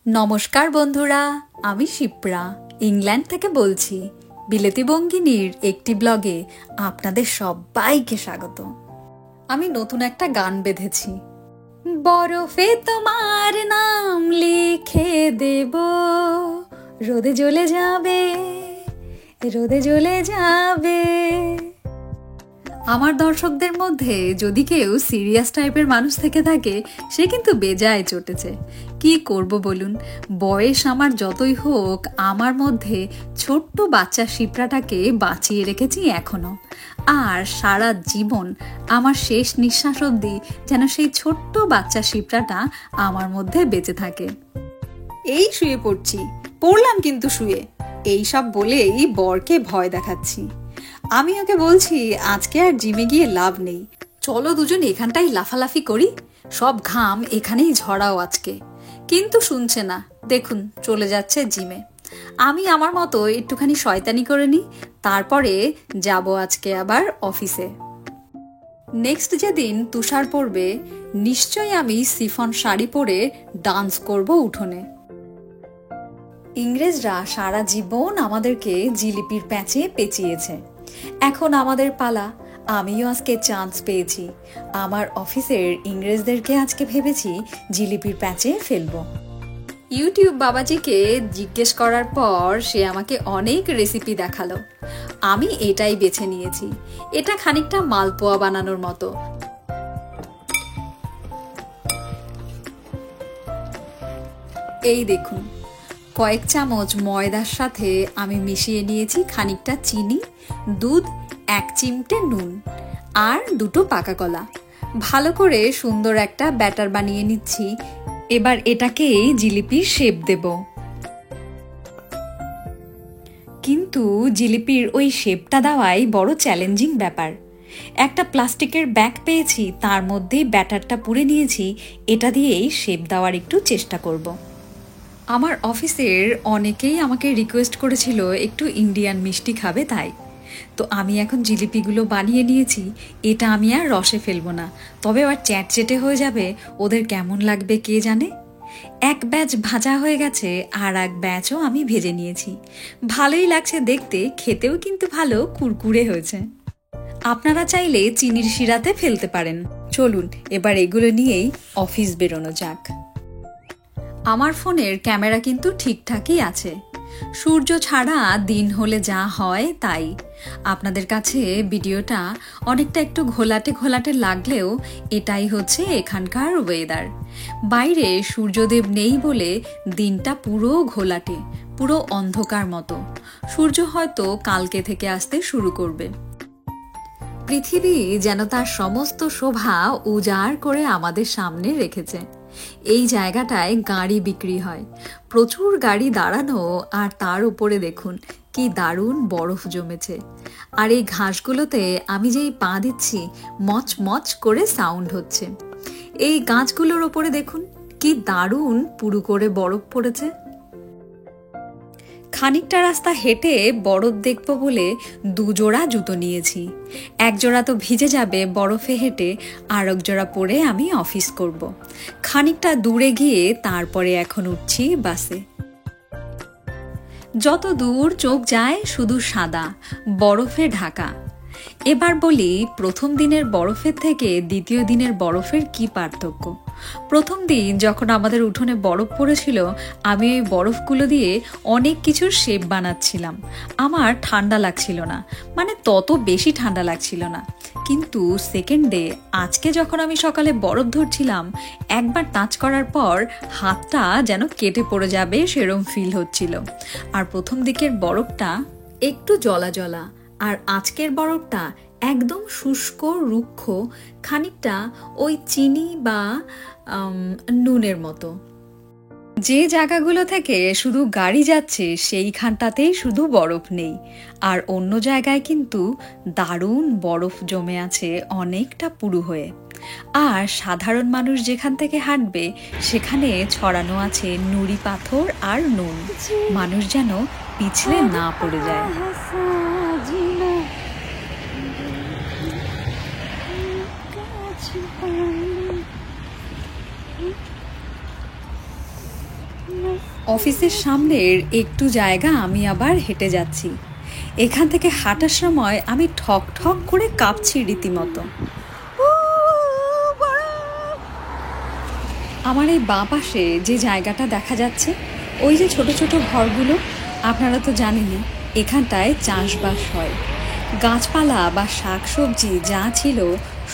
নমস্কার বন্ধুরা, আমি শিপ্রা ইংল্যান্ড থেকে বলছি। বিলেতি বঙ্গিনীর একটি ব্লগে আপনাদের সবাইকে স্বাগত। আমি নতুন একটা গান বেঁধেছি। বরফে তোমার নাম লিখে দেব, রোদে জ্বলে যাবে, রোদে জ্বলে যাবে। আমার দর্শকদের মধ্যে যদি কেউ সিরিয়াস টাইপের মানুষ থেকে থাকে, সে কিন্তু বেজায় চটেছে। কি করব বলুন, বয়স আমার যতই হোক, আমার মধ্যে ছোট্ট বাচ্চা শিপ্রাটাকে বাঁচিয়ে রেখেছি এখনো। আর সারা জীবন আমার শেষ নিঃশ্বাস অবধি যেন সেই ছোট্ট বাচ্চা শিপ্রাটা আমার মধ্যে বেঁচে থাকে। এই শুয়ে পড়লাম কিন্তু শুয়ে, এইসব বলেই বরকে ভয় দেখাচ্ছি। আমি ওকে বলছি আজকে আর জিমে গিয়ে লাভ নেই, চলো দুজন এখানটাই লাফালাফি করি, সব ঘাম এখানেই ঝরাও আজকে। কিন্তু শুনছে না, দেখুন চলে যাচ্ছে জিমে। আমি আমার মতো একটুখানি শয়তানি করে নিই, তারপরে যাব আজকে আবার অফিসে। নেক্সট যেদিন তুষার পড়বে, নিশ্চয়ই আমি সিফন শাড়ি পরে ডান্স করব উঠোনে। ইংরেজরা সারা জীবন আমাদেরকে জিলিপির প্যাঁচে পেঁচিয়েছে, এখন আমাদের পালা। আমিও আজকে চান্স পেয়েছি, আমার অফিসের ইংরেজদেরকে আজকে ভেবেছি জিলিপির প্যাঁচে ফেলবো। ইউটিউব বাবাজিকে জিজ্ঞেস করার পর সে আমাকে অনেক রেসিপি দেখালো, আমি এটাই বেছে নিয়েছি। এটা খানিকটা মালপোয়া বানানোর মতো। এই দেখুন, কয়েক চামচ ময়দার সাথে আমি মিশিয়ে নিয়েছি খানিকটা চিনি, দুধ, 1 চিমটে নুন আর 2টো পাকা কলা। ভালো করে সুন্দর একটা ব্যাটার বানিয়ে নিচ্ছি। এবার এটাকে জিলিপির শেপ দেব। কিন্তু জিলিপির ওই শেপটা দেওয়াই বড় চ্যালেঞ্জিং ব্যাপার। একটা প্লাস্টিকের ব্যাগ পেয়েছি, তার মধ্যেই ব্যাটারটা পুরে নিয়েছি। এটা দিয়েই শেপ দেওয়ার একটু চেষ্টা করব। আমার অফিসের অনেকেই আমাকে রিকোয়েস্ট করেছিল একটু ইন্ডিয়ান মিষ্টি খাবে, তাই তো আমি এখন জিলিপিগুলো বানিয়ে নিয়েছি। এটা আমি আর রসে ফেলবো না, তবে আবার চ্যাটচেটে হয়ে যাবে, ওদের কেমন লাগবে কে জানে। এক ব্যাচ ভাজা হয়ে গেছে, আর এক ব্যাচও আমি ভেজে নিয়েছি। ভালোই লাগছে দেখতে, খেতেও কিন্তু ভালো কুরকুরে হয়েছে। আপনারা চাইলে চিনির শিরাতে ফেলতে পারেন। চলুন এবার এগুলো নিয়েই অফিস বেরোনো যাক। আমার ফোনের ক্যামেরা কিন্তু ঠিকঠাকই আছে। সূর্য ছাড়া দিন হলে যা হয় তাই। আপনাদের কাছে ভিডিওটা অনেকটা একটু ঘোলাটে ঘোলাটে লাগলেও এটাই হচ্ছে এখানকার ওয়েদার। বাইরে সূর্যদেব নেই বলে দিনটা পুরো ঘোলাটে, পুরো অন্ধকার মতো। সূর্য হয়তো কালকে থেকে আসতে শুরু করবে। পৃথিবী যেন তার সমস্ত শোভা উজাড় করে আমাদের সামনে রেখেছে। এই জায়গাটায় গাড়ি বিক্রি হয়, প্রচুর গাড়ি দাঁড়ানো, আর তার উপরে দেখুন কি দারুণ বরফ জমেছে। আর এই ঘাসগুলোতে আমি যেই পা দিচ্ছি, মচ মচ করে সাউন্ড হচ্ছে। এই গাছগুলোর ওপরে দেখুন কি দারুণ পুরু করে বরফ পড়েছে। খানিকটা রাস্তা হেঁটে বরফ দেখবো বলে 2 জোড়া জুতো নিয়েছি। 1 জোড়া তো ভিজে যাবে বরফে হেঁটে, আর 1 জোড়া পরে আমি অফিস করব। খানিকটা দূরে গিয়ে তারপরে এখন উঠছি বাসে। যত দূর চোখ যায় শুধু সাদা বরফে ঢাকা। এবার বলি, প্রথম দিনের বরফের থেকে দ্বিতীয় দিনের বরফের কি পার্থক্য। প্রথম দিন যখন আমাদের উঠোনে বরফ পড়েছিল, আমি ওই বরফগুলো দিয়ে অনেক কিছুর শেপ বানাচ্ছিলাম। আমার ঠান্ডা লাগছিল না, মানে তত বেশি ঠান্ডা লাগছিল না। কিন্তু সেকেন্ড ডে, আজকে যখন আমি সকালে বরফ ধরছিলাম, একবার টাচ করার পর হাতটা যেন কেটে পড়ে যাবে সেরম ফিল হচ্ছিল। আর প্রথম দিকের বরফটা একটু জলা জলা, আর আজকের বরফটা একদম শুষ্ক রুক্ষ, খানিকটা ওই চিনি বা নুনের মতো। যে জায়গাগুলো থেকে শুধু গাড়ি যাচ্ছে সেইখানটাতেই শুধু বরফ নেই, আর অন্য জায়গায় কিন্তু দারুণ বরফ জমে আছে অনেকটা পুরু হয়ে। আর সাধারণ মানুষ যেখান থেকে হাঁটবে সেখানে ছড়ানো আছে নুড়ি পাথর আর নুন, মানুষ যেন পিছলে না পড়ে যায়। অফিসের সামনের একটু জায়গা আমি আবার হেঁটে যাচ্ছি। এখান থেকে হাঁটার সময় আমি ঠক ঠক করে কাঁপছি রীতিমতো। আমার এই বাঁ পাশে যে জায়গাটা দেখা যাচ্ছে, ওই যে ছোট ছোট ঘরগুলো, আপনারা তো জানেনই এখানটায় চাষবাস হয়। গাছপালা বা শাকসবজি যা ছিল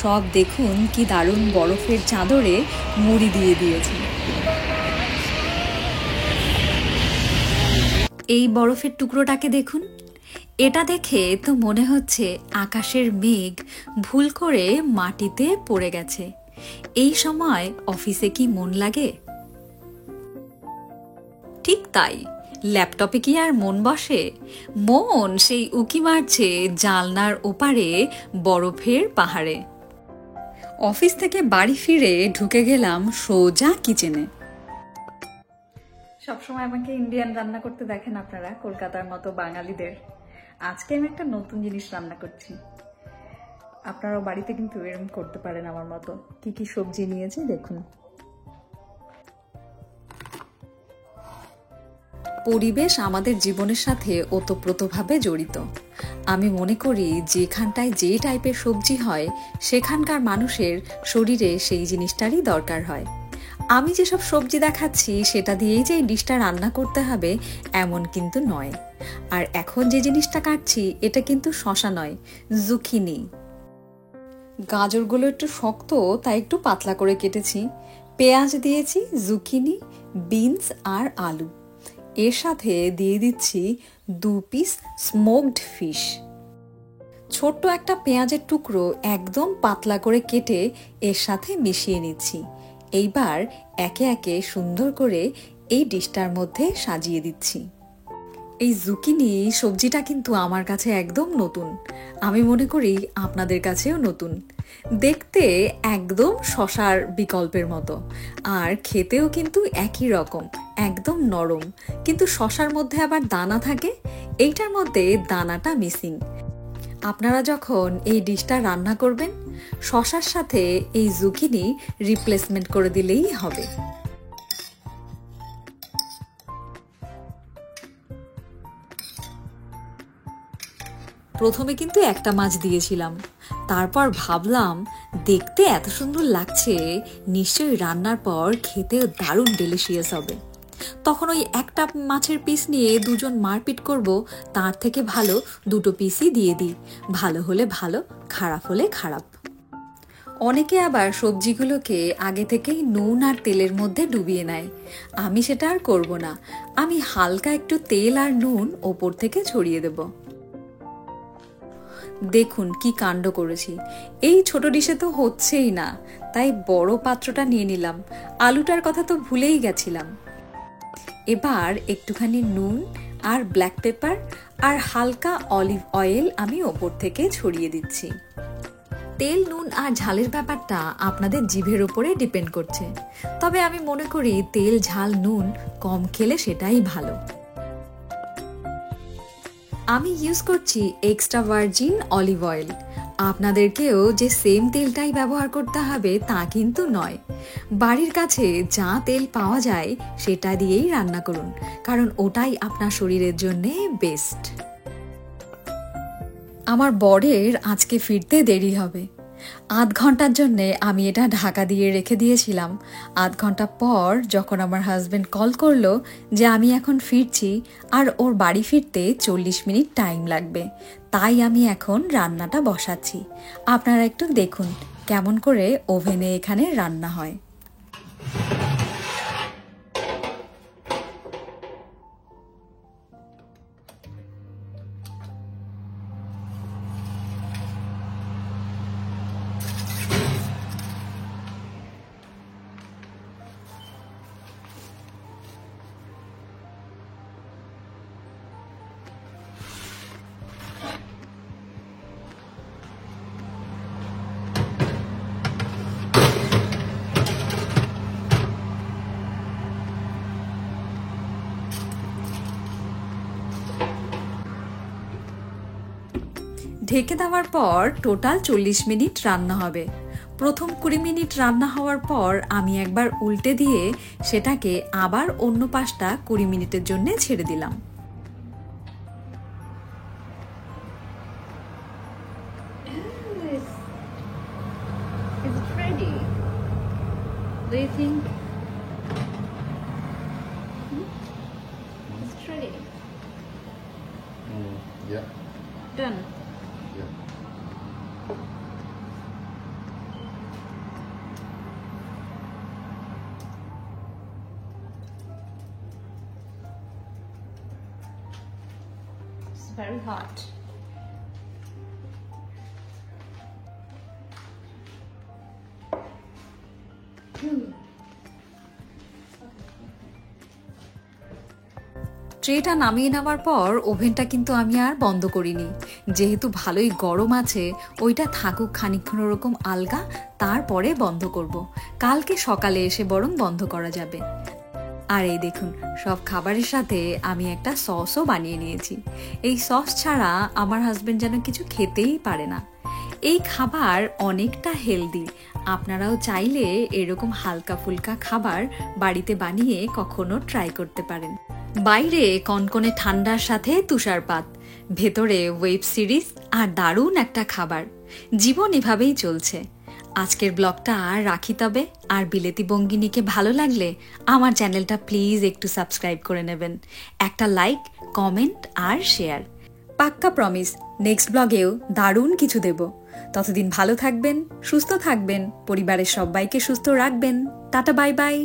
সব দেখুন কি দারুণ বরফের চাদরে মুড়ি দিয়ে দিয়েছে। এই বরফের টুকরোটাকে দেখুন, এটা দেখে তো মনে হচ্ছে আকাশের মেঘ ভুল করে মাটিতে পড়ে গেছে। এই সময় অফিসে কি মন লাগে? ঠিক তাই, ল্যাপটপে কি আর মন বসে? মন সেই উকি মারছে জানলার ওপারে বরফের পাহাড়ে। অফিস থেকে বাড়ি ফিরে ঢুকে গেলাম সোজা কিচেনে। সবসময় আমাকে ইন্ডিয়ান রান্না করতে দেখেন আপনারা, কলকাতার মতো বাঙালিদের। আজকে আমি একটা নতুন জিনিস রান্না করছি। আপনারাও বাড়িতে কিন্তু এরকম করতে পারেন আমার মতো। কি কি সবজি নিয়েছি দেখুন। পরিবেশ আমাদের জীবনের সাথে ওতপ্রোতভাবে জড়িত। আমি মনে করি যেখানটায় যে টাইপের সবজি হয় সেখানকার মানুষের শরীরে সেই জিনিসটারই দরকার হয়। আমি যেসব সবজি দেখাচ্ছি সেটা দিয়েই যে এই ডিশটা রান্না করতে হবে এমন কিন্তু নয়। আর এখন যে জিনিসটা কাটছি এটা কিন্তু শসা নয়, জুকিনি। গাজরগুলো একটু শক্ত তাই একটু পাতলা করে কেটেছি। পেঁয়াজ দিয়েছি, জুকিনি, বিনস আর আলু। এর সাথে দিয়ে দিচ্ছি 2 পিস স্মোকড ফিশ। ছোট্ট একটা পেঁয়াজের টুকরো একদম পাতলা করে কেটে এর সাথে মিশিয়ে নিচ্ছি। এইবার একে একে সুন্দর করে এই ডিশটার মধ্যে সাজিয়ে দিচ্ছি। এই জুকিনি সবজিটা কিন্তু আমার কাছে একদম নতুন। আমি মনে করি আপনাদের কাছেও নতুন। দেখতে একদম শসার বিকল্পের মতো, আর খেতেও কিন্তু একই রকম, একদম নরম। কিন্তু শসার মধ্যে আবার দানা থাকে, এইটার মধ্যে দানাটা মিসিং। আপনারা যখন এই ডিশটা রান্না করবেন শসার সাথে এই জুকিনি রিপ্লেসমেন্ট করে দিলেই হবে। প্রথমে কিন্তু একটা মাছ দিয়েছিলাম, তারপর ভাবলাম দেখতে এত সুন্দর লাগছে, নিশ্চয়ই রান্নার পর খেতেও দারুণ ডেলিশিয়াস হবে। তখন ওই একটা মাছের পিস নিয়ে দুজন মারপিট করব, তার থেকে ভালো 2টো পিসই দিয়ে দিই। ভালো হলে ভালো, খারাপ হলে খারাপ। অনেকে আবার সবজিগুলোকে আগে থেকেই নুন আর তেলের মধ্যে ডুবিয়ে নেয়। আমি সেটা আর করব না। আমি হালকা একটু তেল আর নুন ওপর থেকে ছড়িয়ে দেব। দেখুন কি কাণ্ড করেছি। এই ছোট ডিশে তো হচ্ছেই না, তাই বড় পাত্রটা নিয়ে নিলাম। আলুটার কথা তো ভুলেই গেছিলাম। এবার একটুখানি নুন আর ব্ল্যাক পেপার আর হালকা অলিভ অয়েল আমি ওপর থেকে ছড়িয়ে দিচ্ছি। তেল, নুন আর ঝালের ব্যাপারটা আপনাদের জিভের উপরে ডিপেন্ড করছে, তবে আমি মনে করি তেল, ঝাল, নুন কম খেলে সেটাই ভালো। আমি ইউজ করছি এক্সট্রা ভার্জিন অলিভ অয়েল। আপনাদেরকেও যে সেম তেলটাই ব্যবহার করতে হবে তা কিন্তু নয়। বাড়ির কাছে যা তেল পাওয়া যায় সেটা দিয়েই রান্না করুন, কারণ ওটাই আপনার শরীরের জন্য বেস্ট। আমার বরের আজকে ফিরতে দেরি হবে। 8 ঘন্টার জন্যে আমি এটা ঢাকা দিয়ে রেখে দিয়েছিলাম। 8 ঘন্টা পর যখন আমার হাজব্যান্ড কল করলো যে আমি এখন ফিরছি আর ওর বাড়ি ফিরতে 40 মিনিট টাইম লাগবে, তাই আমি এখন রান্নাটা বসাচ্ছি। আপনারা একটু দেখুন কেমন করে ওভেনে এখানে রান্না হয়। ঢেকে দেওয়ার পর টোটাল 40 মিনিট রান্না হবে। প্রথম 20 মিনিট রান্না হওয়ার পর আমি একবার উল্টে দিয়ে সেটাকে আবার অন্য পাশটা 20 মিনিটের জন্য ছেড়ে দিলাম। Is it ready? Do you think? It's ready. Yeah. Done. Yeah. It's very hot. ট্রেটা নামিয়ে নেওয়ার পর ওভেনটা কিন্তু আমি আর বন্ধ করিনি, যেহেতু ভালোই গরম আছে ওইটা থাকুক খানিকক্ষণ ওরকম আলগা, তারপরে বন্ধ করব। কালকে সকালে এসে বরং বন্ধ করা যাবে। আর এই দেখুন, সব খাবারের সাথে আমি একটা সসও বানিয়ে নিয়েছি। এই সস ছাড়া আমার হাজবেন্ড যেন কিছু খেতেই পারে না। এই খাবার অনেকটা হেলদি, আপনারাও চাইলে এরকম হালকা ফুলকা খাবার বাড়িতে বানিয়ে কখনো ট্রাই করতে পারেন। বাইরে কনকনে ঠান্ডার সাথে তুষারপাত, ভেতরে ওয়েব সিরিজ আর দারুণ একটা খাবার। জীবন এভাবেই চলছে। আজকের ব্লগটা আর রাখি তবে, আর বিলেতি বঙ্গিনীকে ভালো লাগলে আমার চ্যানেলটা প্লিজ একটু সাবস্ক্রাইব করে নেবেন, একটা লাইক, কমেন্ট আর শেয়ার। পাক্কা প্রমিস নেক্সট ব্লগেও দারুণ কিছু দেব। ততদিন ভালো থাকবেন, সুস্থ থাকবেন, পরিবারের সবাইকে সুস্থ রাখবেন। Tata, bye bye.